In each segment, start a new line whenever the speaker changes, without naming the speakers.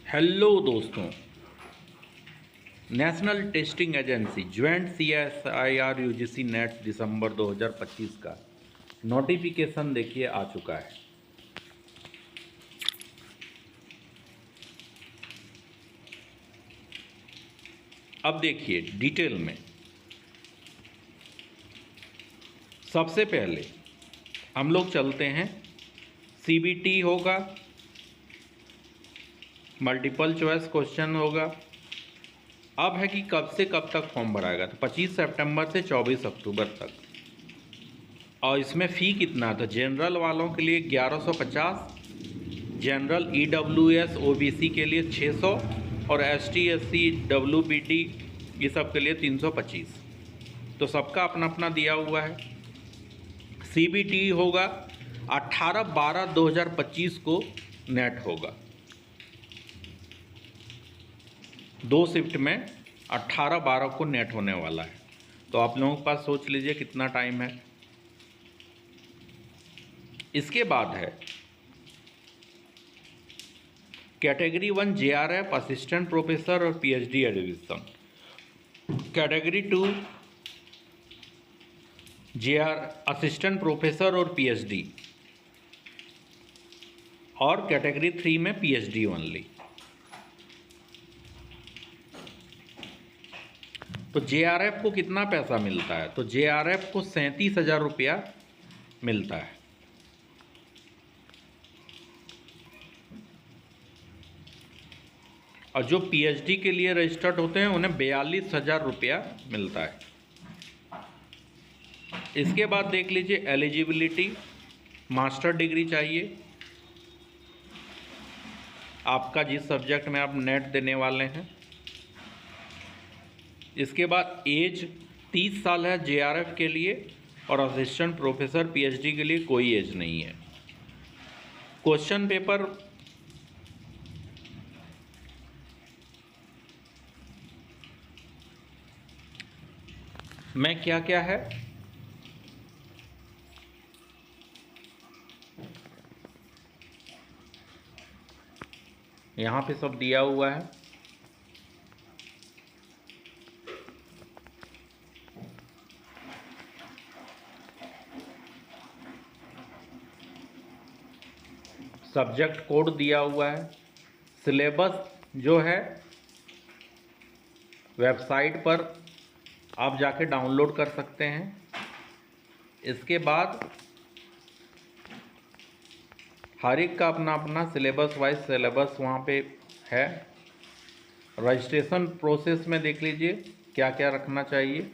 Hello दोस्तों, national testing agency joint CSIR UGC net दिसंबर 2025 का नोटिफिकेशन देखिए आ चुका है। अब देखिए डिटेल में। सबसे पहले हम लोग चलते हैं, CBT होगा, मल्टीपल चॉइस क्वेश्चन होगा। अब है कि कब से कब तक फॉर्म भराएगा, तो 25 सितंबर से 24 अक्टूबर तक। और इसमें फ़ी कितना, तो जनरल वालों के लिए 1150, जनरल EWS OBC के लिए 600 और ST SC WBD ये सब के लिए 325। तो सबका अपना अपना दिया हुआ है। CBT होगा 18/12/2025 को नेट होगा, 2 शिफ्ट में 18/12 को नेट होने वाला है। तो आप लोगों के पास सोच लीजिए कितना टाइम है। इसके बाद है कैटेगरी 1 JRF असिस्टेंट प्रोफेसर और PhD admission, category 2 JR assistant professor और PhD, और कैटेगरी 3 में PhD ओनली। तो JRF को कितना पैसा मिलता है, तो JRF को 37,000 रुपया मिलता है। और जो PhD के लिए रजिस्टर्ड होते हैं उन्हें 42,000 रुपया मिलता है। इसके बाद देख लीजिए एलिजिबिलिटी, मास्टर डिग्री चाहिए आपका जिस सब्जेक्ट में आप नेट देने वाले हैं। इसके बाद एज 30 साल है JRF के लिए, और असिस्टेंट प्रोफेसर PhD के लिए कोई एज नहीं है। क्वेश्चन पेपर में क्या क्या है, यहाँ पे सब दिया हुआ है। सब्जेक्ट कोड दिया हुआ है। सिलेबस जो है वेबसाइट पर आप जाके डाउनलोड कर सकते हैं। इसके बाद हर एक का अपना अपना सिलेबस वाइज सिलेबस वहाँ पे है। रजिस्ट्रेशन प्रोसेस में देख लीजिए क्या क्या रखना चाहिए,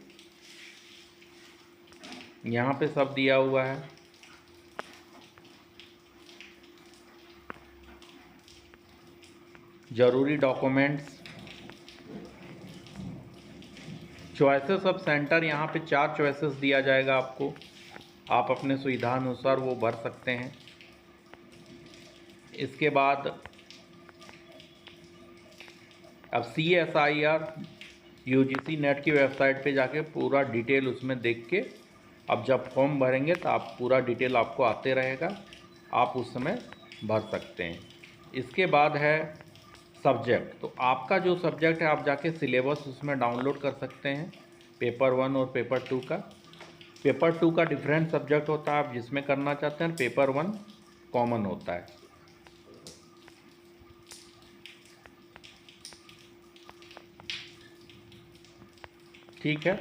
यहाँ पे सब दिया हुआ है। ज़रूरी डॉक्यूमेंट्स, चॉइसेस ऑफ सेंटर, यहाँ पे 4 चॉइसेस दिया जाएगा आपको, आप अपने सुविधा अनुसार वो भर सकते हैं। इसके बाद अब CSIR UGC नेट की वेबसाइट पे जाके पूरा डिटेल उसमें देख के अब जब फॉर्म भरेंगे तो आप पूरा डिटेल आपको आते रहेगा, आप उस समय भर सकते हैं। इसके बाद है सब्जेक्ट, तो आपका जो सब्जेक्ट है आप जाके सिलेबस उसमें डाउनलोड कर सकते हैं, पेपर 1 और पेपर 2 का। पेपर 2 का डिफरेंट सब्जेक्ट होता है, आप जिसमें करना चाहते हैं। पेपर 1 कॉमन होता है। ठीक है।